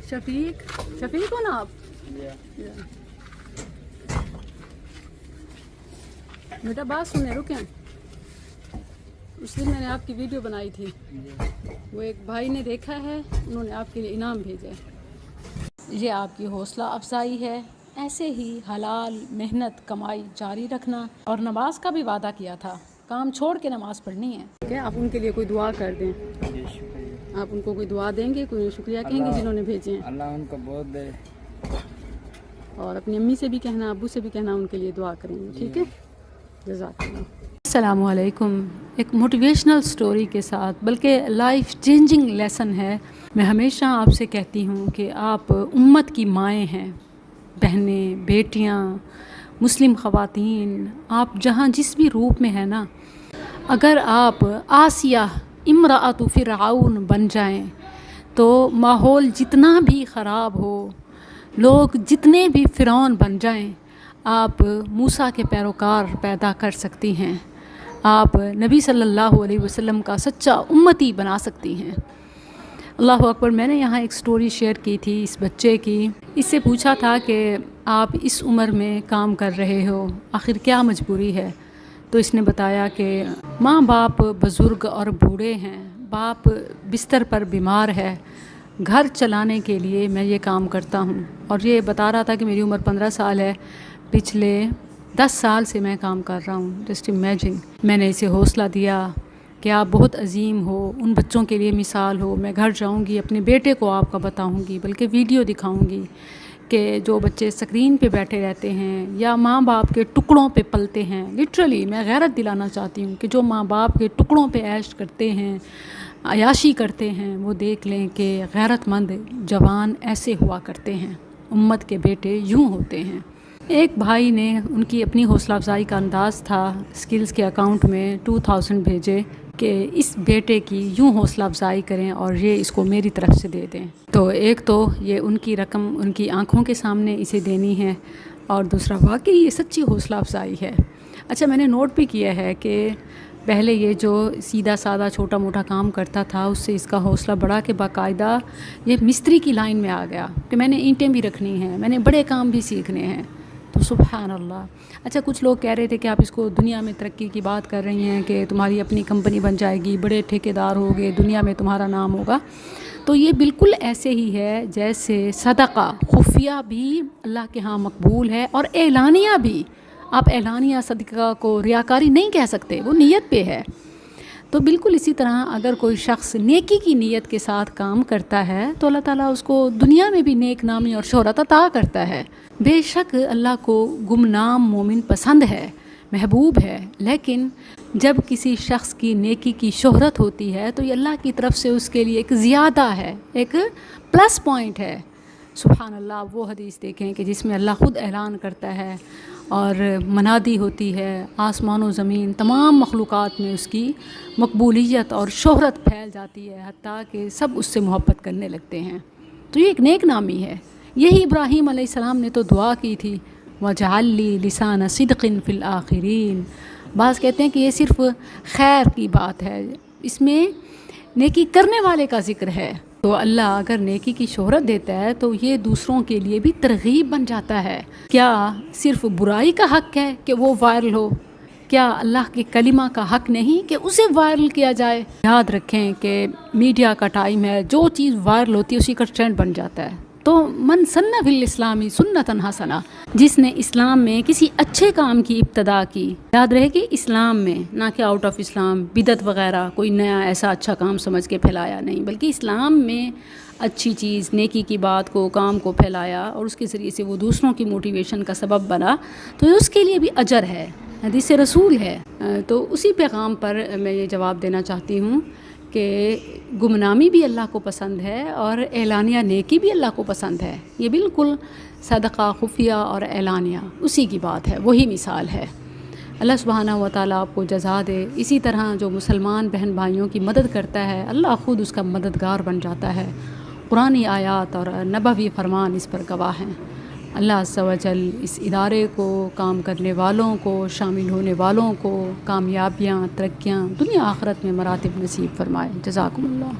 शफीक हो ना आप? बेटा बात सुने, रुके। उस दिन मैंने आपकी वीडियो बनाई थी, वो एक भाई ने देखा है, उन्होंने आपके लिए इनाम भेजा है। ये आपकी हौसला अफजाई है। ऐसे ही हलाल मेहनत कमाई जारी रखना, और नमाज का भी वादा किया था, काम छोड़ के नमाज पढ़नी है। क्या आप उनके लिए कोई दुआ कर दें? आप उनको कोई दुआ देंगे, कोई शुक्रिया कहेंगे जिन्होंने भेजे हैं? अल्लाह उनको बहुत दे। और अपनी अम्मी से भी कहना, अब्बू से भी कहना, उनके लिए दुआ करेंगे, ठीक है? जज़ाकल्लाह। अस्सलामु अलैकुम। एक मोटिवेशनल स्टोरी के साथ, बल्कि लाइफ चेंजिंग लेसन है। मैं हमेशा आपसे कहती हूँ कि आप उम्मत की माएँ हैं, बहनें, बेटियाँ, मुस्लिम ख़वातीन, आप जहाँ जिस भी रूप में है ना, अगर आप आसिया इमराअतु फ़िरऔन बन जाएं तो माहौल जितना भी ख़राब हो, लोग जितने भी फ़िरौन बन जाएं, आप मूसा के पैरोकार पैदा कर सकती हैं। आप नबी सल्लल्लाहु अलैहि वसल्लम का सच्चा उम्मती बना सकती हैं। अल्लाह अकबर। मैंने यहाँ एक स्टोरी शेयर की थी इस बच्चे की। इससे पूछा था कि आप इस उम्र में काम कर रहे हो, आखिर क्या मजबूरी है? तो इसने बताया कि माँ बाप बुज़ुर्ग और बूढ़े हैं, बाप बिस्तर पर बीमार है, घर चलाने के लिए मैं ये काम करता हूँ। और ये बता रहा था कि मेरी उम्र 15 साल है, पिछले 10 साल से मैं काम कर रहा हूँ। Just imagine. मैंने इसे हौसला दिया कि आप बहुत अजीम हो, उन बच्चों के लिए मिसाल हो। मैं घर जाऊँगी, अपने बेटे को आपका बताऊँगी, बल्कि वीडियो दिखाऊँगी कि जो बच्चे स्क्रीन पे बैठे रहते हैं या माँ बाप के टुकड़ों पे पलते हैं, लिटरली मैं गैरत दिलाना चाहती हूँ कि जो माँ बाप के टुकड़ों पे ऐश करते हैं, अयाशी करते हैं, वो देख लें कि गैरतमंद जवान ऐसे हुआ करते हैं, उम्मत के बेटे यूँ होते हैं। एक भाई ने, उनकी अपनी हौसला अफजाई का अंदाज़ था, स्किल्स के अकाउंट में 2000 भेजे कि इस बेटे की यूँ हौसला अफजाई करें और ये इसको मेरी तरफ से दे दें। तो एक तो ये उनकी रकम उनकी आंखों के सामने इसे देनी है, और दूसरा वाकई ये सच्ची हौसला अफजाई है। अच्छा, मैंने नोट भी किया है कि पहले ये जो सीधा सादा छोटा मोटा काम करता था, उससे इसका हौसला बढ़ा के बाकायदा ये मिस्त्री की लाइन में आ गया कि मैंने ईंटें भी रखनी हैं, मैंने बड़े काम भी सीखने हैं। तो सुभान अल्लाह। अच्छा, कुछ लोग कह रहे थे कि आप इसको दुनिया में तरक्की की बात कर रही हैं कि तुम्हारी अपनी कंपनी बन जाएगी, बड़े ठेकेदार होगे, दुनिया में तुम्हारा नाम होगा। तो ये बिल्कुल ऐसे ही है जैसे सदका खुफिया भी अल्लाह के यहाँ मकबूल है, और एलानिया भी। आप एलानिया सदका को रियाकारी नहीं कह सकते, वो नीयत पे है। तो बिल्कुल इसी तरह अगर कोई शख्स नेकी की नीयत के साथ काम करता है तो अल्लाह ताला उसको दुनिया में भी नेक नामी और शोहरत अता करता है। बेशक अल्लाह को गुमनाम मोमिन पसंद है, महबूब है, लेकिन जब किसी शख्स की नेकी की शोहरत होती है तो ये अल्लाह की तरफ से उसके लिए एक ज़्यादा है, एक प्लस पॉइंट है। सुभान अल्लाह। वो हदीस देखें कि जिसमें अल्लाह ख़ुद ऐलान करता है और मनादी होती है, आसमान व ज़मीन तमाम मखलूक़ात में उसकी मकबूलियत और शोहरत फैल जाती है, हत्ता कि सब उससे मोहब्बत करने लगते हैं। तो ये एक नेक नामी है। यही इब्राहीम अलैहिस्सलाम ने तो दुआ की थी, वजअल्ली लिसान सिद्क़िन फ़िल आखिरीन। बाज़ कहते हैं कि ये सिर्फ़ खैर की बात है, इसमें नेकी करने वाले का ज़िक्र है। तो अल्लाह अगर नेकी की शोहरत देता है तो ये दूसरों के लिए भी तरगीब बन जाता है। क्या सिर्फ़ बुराई का हक़ है कि वो वायरल हो? क्या अल्लाह के कलिमा का हक़ नहीं कि उसे वायरल किया जाए? याद रखें कि मीडिया का टाइम है, जो चीज़ वायरल होती है उसी का ट्रेंड बन जाता है। तो मन सन्ना फिल इस्लामी सुन्नतन हसना, जिसने इस्लाम में किसी अच्छे काम की इब्तदा की, याद रहे कि इस्लाम में, ना कि आउट ऑफ इस्लाम बिदत वगैरह कोई नया ऐसा अच्छा काम समझ के फैलाया नहीं, बल्कि इस्लाम में अच्छी चीज़, नेकी की बात को, काम को फैलाया और उसके ज़रिए से वो दूसरों की मोटिवेशन का सबब बना, तो उसके लिए भी अजर है, हदीस रसूल है। तो उसी पैगाम पर मैं ये जवाब देना चाहती हूँ कि गुमनामी भी अल्लाह को पसंद है और एलानिया नेकी भी अल्लाह को पसंद है। ये बिल्कुल सदका खुफिया और एलानिया उसी की बात है, वही मिसाल है। अल्लाह सुब्हानहू व तआला आपको जज़ा दे। इसी तरह जो मुसलमान बहन भाइयों की मदद करता है, अल्लाह ख़ुद उसका मददगार बन जाता है। कुरानी आयात और नबवी फरमान इस पर गवाह हैं। अल्लाह अज़्ज़ा व जल इस इदारे को, काम करने वालों को, शामिल होने वालों को कामयाबियाँ, तरक्कियाँ दुनिया आखिरत में मरातिब नसीब फरमाए। जज़ाकुमुल्लाह।